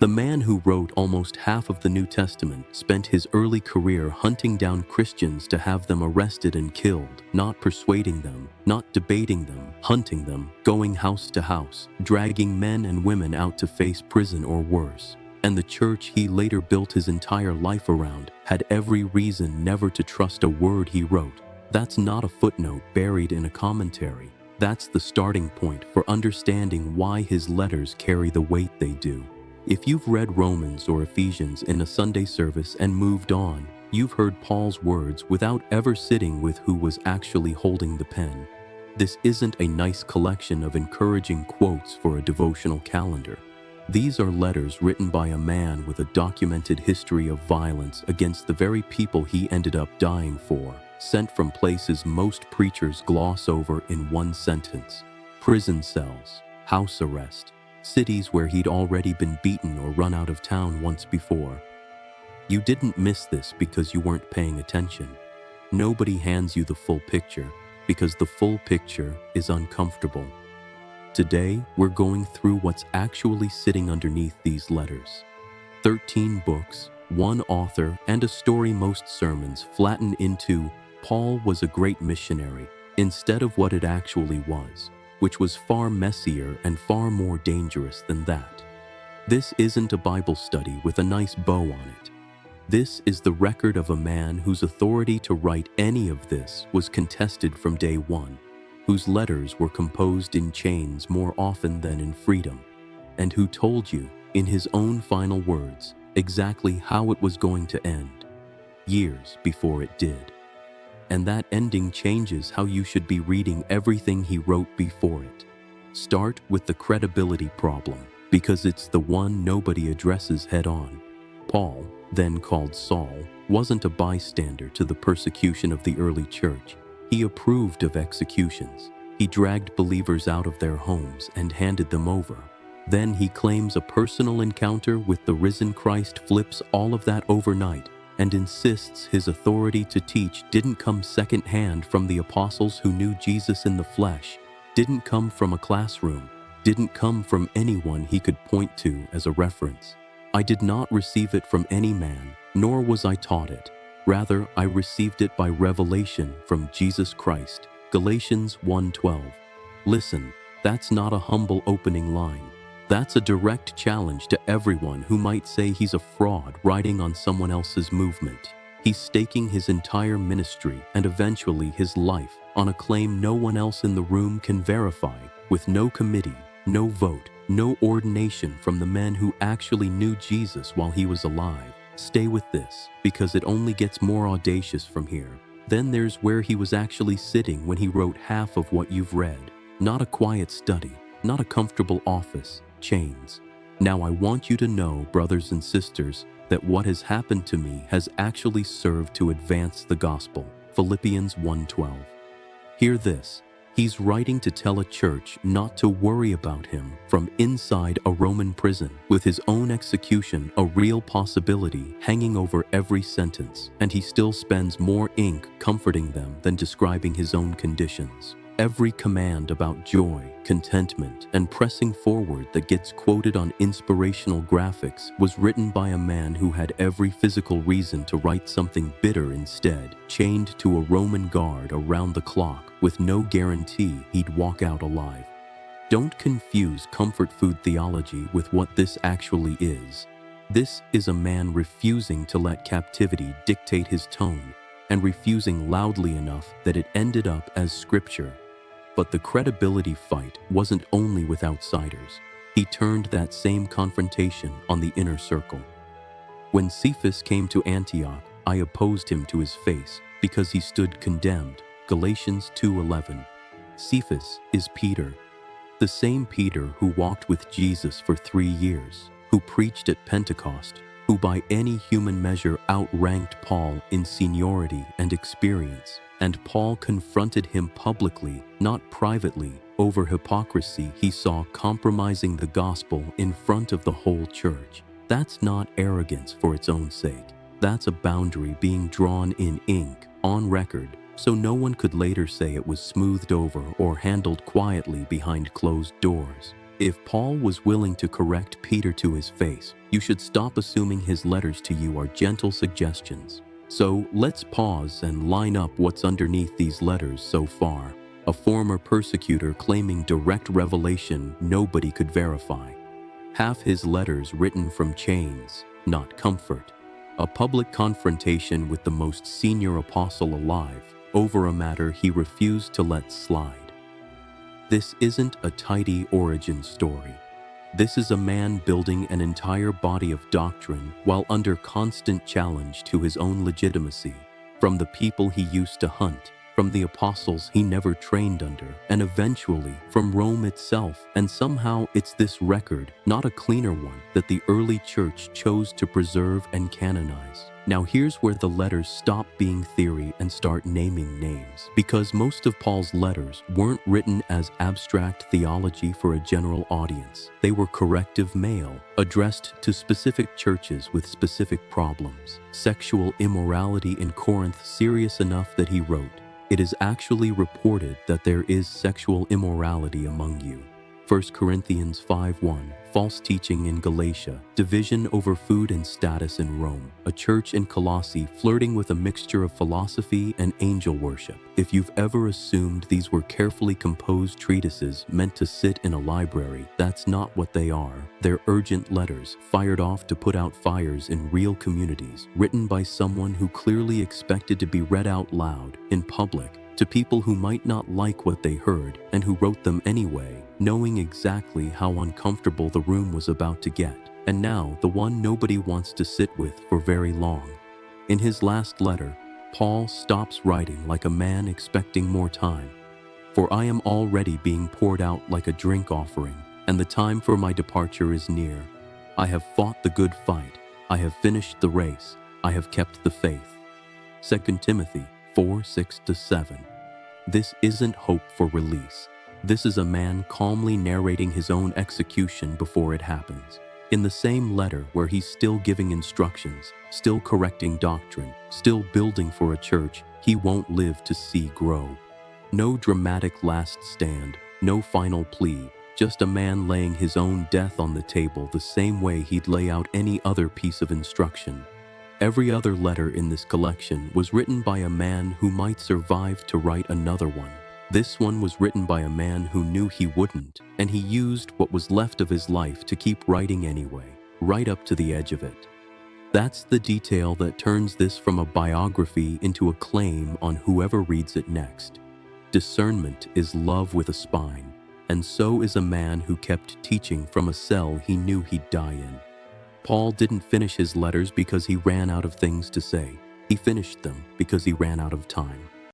The man who wrote almost half of the New Testament spent his early career hunting down Christians to have them arrested and killed, not persuading them, not debating them, hunting them, going house to house, dragging men and women out to face prison or worse. And the church he later built his entire life around had every reason never to trust a word he wrote. That's not a footnote buried in a commentary. That's the starting point for understanding why his letters carry the weight they do. If you've read Romans or Ephesians in a Sunday service and moved on, you've heard Paul's words without ever sitting with who was actually holding the pen. This isn't a nice collection of encouraging quotes for a devotional calendar. These are letters written by a man with a documented history of violence against the very people he ended up dying for, sent from places most preachers gloss over in one sentence: prison cells, house arrest, cities where he'd already been beaten or run out of town once before. You didn't miss this because you weren't paying attention. Nobody hands you the full picture because the full picture is uncomfortable. Today, we're going through what's actually sitting underneath these letters. 13 books, one author, and a story most sermons flatten into Paul was a great missionary instead of what it actually was, which was far messier and far more dangerous than that. This isn't a Bible study with a nice bow on it. This is the record of a man whose authority to write any of this was contested from day one, whose letters were composed in chains more often than in freedom, and who told you, in his own final words, exactly how it was going to end, years before it did. And that ending changes how you should be reading everything he wrote before it. Start with the credibility problem, because it's the one nobody addresses head on. Paul, then called Saul, wasn't a bystander to the persecution of the early church. He approved of executions. He dragged believers out of their homes and handed them over. Then he claims a personal encounter with the risen Christ flips all of that overnight and insists his authority to teach didn't come second-hand from the apostles who knew Jesus in the flesh, didn't come from a classroom, didn't come from anyone he could point to as a reference. I did not receive it from any man, nor was I taught it. Rather, I received it by revelation from Jesus Christ. Galatians 1:12. Listen, that's not a humble opening line. That's a direct challenge to everyone who might say he's a fraud riding on someone else's movement. He's staking his entire ministry and eventually his life on a claim no one else in the room can verify, with no committee, no vote, no ordination from the men who actually knew Jesus while he was alive. Stay with this, because it only gets more audacious from here. Then there's where he was actually sitting when he wrote half of what you've read. Not a quiet study, not a comfortable office, chains. Now I want you to know, brothers and sisters, that what has happened to me has actually served to advance the gospel. Philippians 1:12. Hear this. He's writing to tell a church not to worry about him from inside a Roman prison, with his own execution a real possibility hanging over every sentence, and he still spends more ink comforting them than describing his own conditions. Every command about joy, contentment, and pressing forward that gets quoted on inspirational graphics was written by a man who had every physical reason to write something bitter instead, chained to a Roman guard around the clock with no guarantee he'd walk out alive. Don't confuse comfort food theology with what this actually is. This is a man refusing to let captivity dictate his tone, and refusing loudly enough that it ended up as scripture. But the credibility fight wasn't only with outsiders. He turned that same confrontation on the inner circle. When Cephas came to Antioch, I opposed him to his face because he stood condemned. Galatians 2:11. Cephas is Peter, the same Peter who walked with Jesus for 3 years, who preached at Pentecost, who by any human measure outranked Paul in seniority and experience. And Paul confronted him publicly, not privately, over hypocrisy he saw compromising the gospel in front of the whole church. That's not arrogance for its own sake. That's a boundary being drawn in ink, on record, so no one could later say it was smoothed over or handled quietly behind closed doors. If Paul was willing to correct Peter to his face, you should stop assuming his letters to you are gentle suggestions. So let's pause and line up what's underneath these letters so far. A former persecutor claiming direct revelation nobody could verify. Half his letters written from chains, not comfort. A public confrontation with the most senior apostle alive over a matter he refused to let slide. This isn't a tidy origin story. This is a man building an entire body of doctrine while under constant challenge to his own legitimacy, from the people he used to hunt, from the apostles he never trained under, and eventually from Rome itself. And somehow it's this record, not a cleaner one, that the early church chose to preserve and canonize. Now here's where the letters stop being theory and start naming names. Because most of Paul's letters weren't written as abstract theology for a general audience. They were corrective mail, addressed to specific churches with specific problems. Sexual immorality in Corinth serious enough that he wrote, "It is actually reported that there is sexual immorality among you." 1 Corinthians 5:1, false teaching in Galatia, division over food and status in Rome, a church in Colossae flirting with a mixture of philosophy and angel worship. If you've ever assumed these were carefully composed treatises meant to sit in a library, that's not what they are. They're urgent letters, fired off to put out fires in real communities, written by someone who clearly expected to be read out loud, in public, to people who might not like what they heard and who wrote them anyway, knowing exactly how uncomfortable the room was about to get, and now the one nobody wants to sit with for very long. In his last letter, Paul stops writing like a man expecting more time. "For I am already being poured out like a drink offering, and the time for my departure is near. I have fought the good fight. I have finished the race. I have kept the faith." 2 Timothy 4:6-7. This isn't hope for release. This is a man calmly narrating his own execution before it happens. In the same letter where he's still giving instructions, still correcting doctrine, still building for a church he won't live to see grow. No dramatic last stand, no final plea, just a man laying his own death on the table the same way he'd lay out any other piece of instruction. Every other letter in this collection was written by a man who might survive to write another one. This one was written by a man who knew he wouldn't, and he used what was left of his life to keep writing anyway, right up to the edge of it. That's the detail that turns this from a biography into a claim on whoever reads it next. Discernment is love with a spine, and so is a man who kept teaching from a cell he knew he'd die in. Paul didn't finish his letters because he ran out of things to say. He finished them because he ran out of time.